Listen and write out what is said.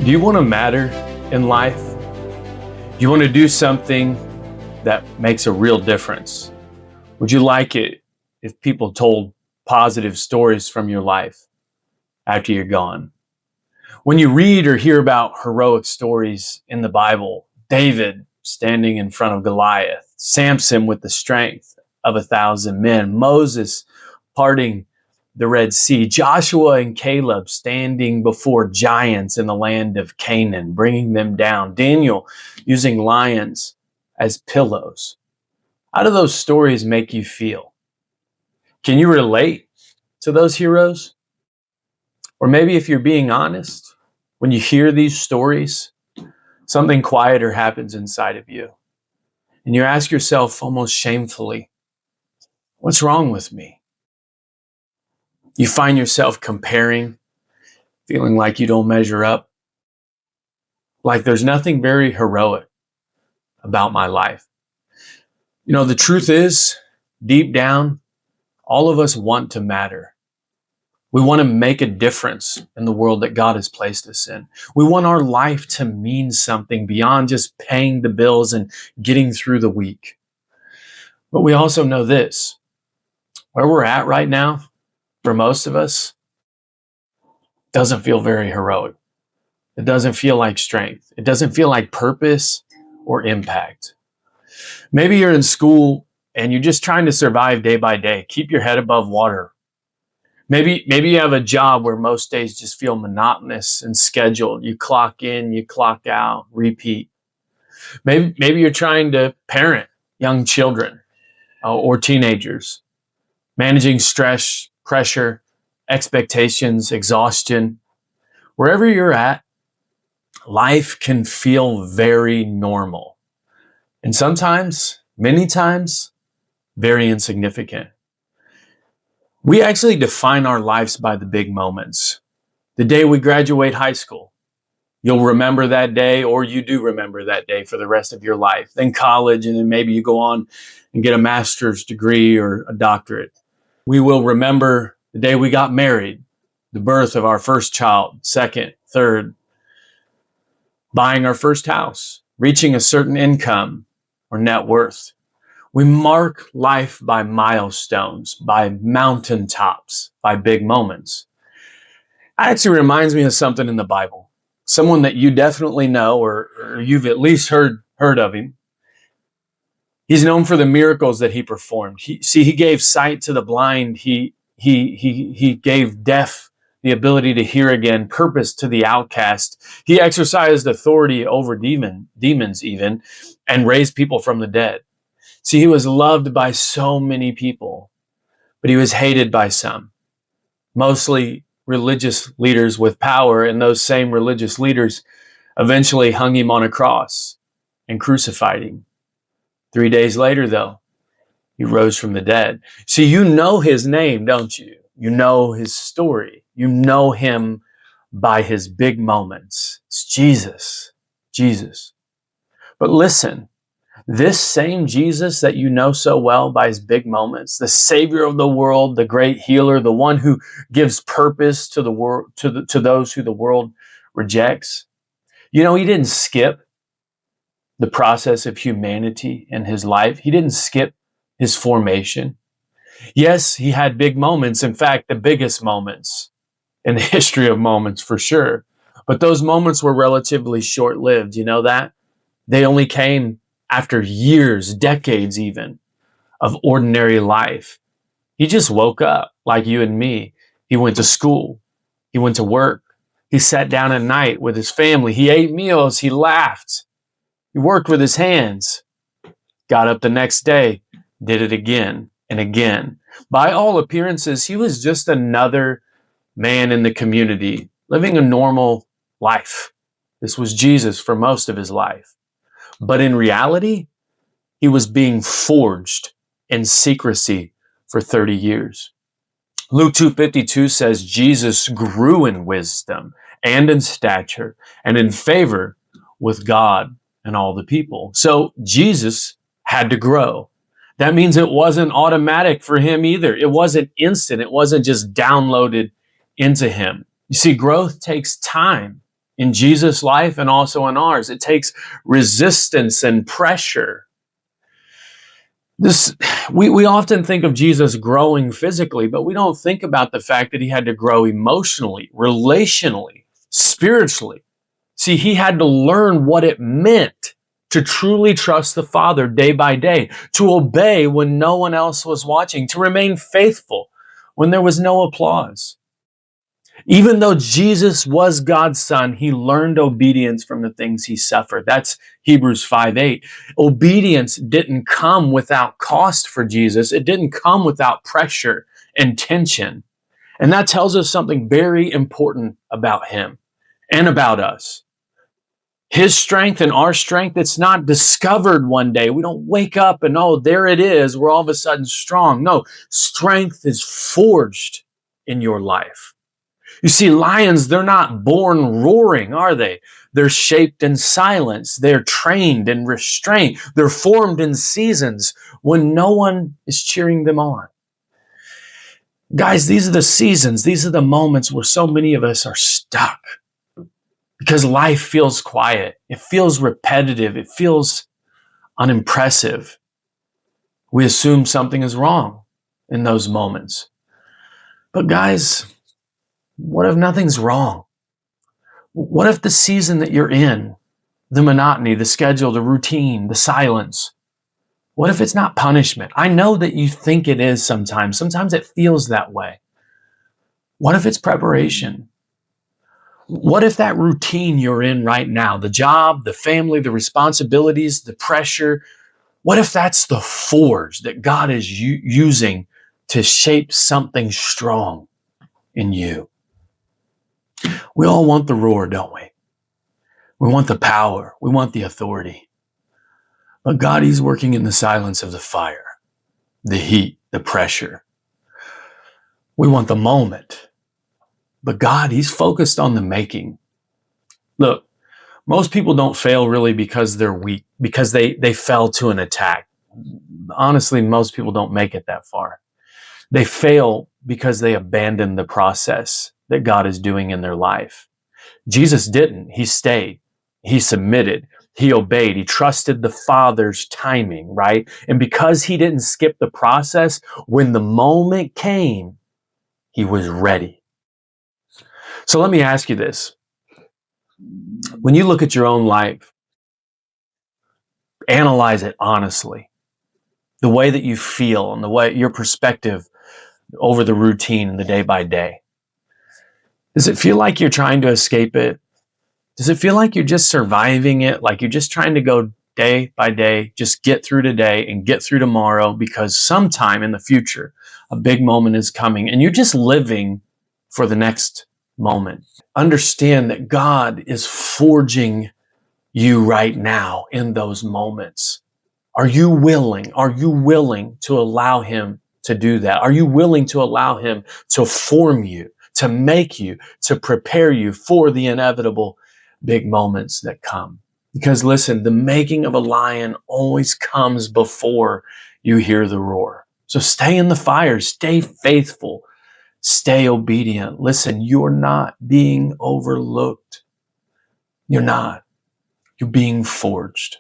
Do you want to matter in life? Do you want to do something that makes a real difference? Would you like it if people told positive stories from your life after you're gone? When you read or hear about heroic stories in the Bible, David standing in front of Goliath, Samson with the strength of 1,000 men, Moses parting the Red Sea, Joshua and Caleb standing before giants in the land of Canaan, bringing them down, Daniel using lions as pillows. How do those stories make you feel? Can you relate to those heroes? Or maybe if you're being honest, when you hear these stories, something quieter happens inside of you. And you ask yourself almost shamefully, what's wrong with me? You find yourself comparing, feeling like you don't measure up, like there's nothing very heroic about my life. You know, the truth is, deep down, all of us want to matter. We want to make a difference in the world that God has placed us in. We want our life to mean something beyond just paying the bills and getting through the week. But we also know this, where we're at right now, for most of us, doesn't feel very heroic. It doesn't feel like strength. It doesn't feel like purpose or impact. Maybe you're in school and you're just trying to survive day by day, keep your head above water. Maybe you have a job where most days just feel monotonous and scheduled. You clock in, you clock out, repeat. Maybe you're trying to parent young children or teenagers, managing stress, pressure, expectations, exhaustion. Wherever you're at, life can feel very normal. And sometimes, many times, very insignificant. We actually define our lives by the big moments. The day we graduate high school, you'll remember that day, or you do remember that day for the rest of your life. Then college, and then maybe you go on and get a master's degree or a doctorate. We will remember the day we got married, the birth of our first child, second, third, buying our first house, reaching a certain income or net worth. We mark life by milestones, by mountaintops, by big moments. It actually reminds me of something in the Bible. Someone that you definitely know, or you've at least heard of him. He's known for the miracles that he performed. He gave sight to the blind. He gave deaf the ability to hear again, purpose to the outcast. He exercised authority over demons even, and raised people from the dead. See, he was loved by so many people, but he was hated by some, mostly religious leaders with power, and those same religious leaders eventually hung him on a cross and crucified him. 3 days later, though, he rose from the dead. See, you know his name, don't you? You know his story. You know him by his big moments. It's Jesus, Jesus. But listen, this same Jesus that you know so well by his big moments, the Savior of the world, the great healer, the one who gives purpose to the world, to those who the world rejects. You know, he didn't skip the process of humanity in his life. He didn't skip his formation. Yes, he had big moments. In fact, the biggest moments in the history of moments for sure. But those moments were relatively short-lived. You know that? They only came after years, decades even, of ordinary life. He just woke up like you and me. He went to school. He went to work. He sat down at night with his family. He ate meals. He laughed. He worked with his hands. Got up the next day, did it again and again. By all appearances, he was just another man in the community, living a normal life. This was Jesus for most of his life. But in reality, he was being forged in secrecy for 30 years. Luke 2:52 says Jesus grew in wisdom and in stature and in favor with God and all the people. So Jesus had to grow. That means it wasn't automatic for him either. It wasn't instant. It wasn't just downloaded into him. You see, growth takes time in Jesus' life and also in ours. It takes resistance and pressure. We often think of Jesus growing physically, but we don't think about the fact that he had to grow emotionally, relationally, spiritually. See, he had to learn what it meant to truly trust the Father day by day, to obey when no one else was watching, to remain faithful when there was no applause. Even though Jesus was God's son, he learned obedience from the things he suffered. That's Hebrews 5:8. Obedience didn't come without cost for Jesus. It didn't come without pressure and tension. And that tells us something very important about him and about us. His strength and our strength, it's not discovered one day. We don't wake up and, oh, there it is. We're all of a sudden strong. No, strength is forged in your life. You see, lions, they're not born roaring, are they? They're shaped in silence. They're trained in restraint. They're formed in seasons when no one is cheering them on. Guys, these are the seasons. These are the moments where so many of us are stuck because life feels quiet. It feels repetitive. It feels unimpressive. We assume something is wrong in those moments. But guys, what if nothing's wrong? What if the season that you're in, the monotony, the schedule, the routine, the silence, what if it's not punishment? I know that you think it is sometimes. Sometimes it feels that way. What if it's preparation? What if that routine you're in right now, the job, the family, the responsibilities, the pressure, what if that's the forge that God is using to shape something strong in you? We all want the roar, don't we? We want the power. We want the authority. But God, he's working in the silence of the fire, the heat, the pressure. We want the moment. But God, he's focused on the making. Look, most people don't fail really because they're weak, because they fell to an attack. Honestly, most people don't make it that far. They fail because they abandon the process that God is doing in their life. Jesus didn't. He stayed. He submitted. He obeyed. He trusted the Father's timing, right? And because he didn't skip the process, when the moment came, he was ready. So let me ask you this. When you look at your own life, analyze it honestly. The way that you feel and the way your perspective over the routine and the day by day. Does it feel like you're trying to escape it? Does it feel like you're just surviving it? Like you're just trying to go day by day, just get through today and get through tomorrow because sometime in the future, a big moment is coming and you're just living for the next moment. Understand that God is forging you right now in those moments. Are you willing? Are you willing to allow him to do that? Are you willing to allow him to form you, to make you, to prepare you for the inevitable big moments that come? Because listen, the making of a lion always comes before you hear the roar. So stay in the fire, stay faithful, stay obedient. Listen, you're not being overlooked. You're not. You're being forged.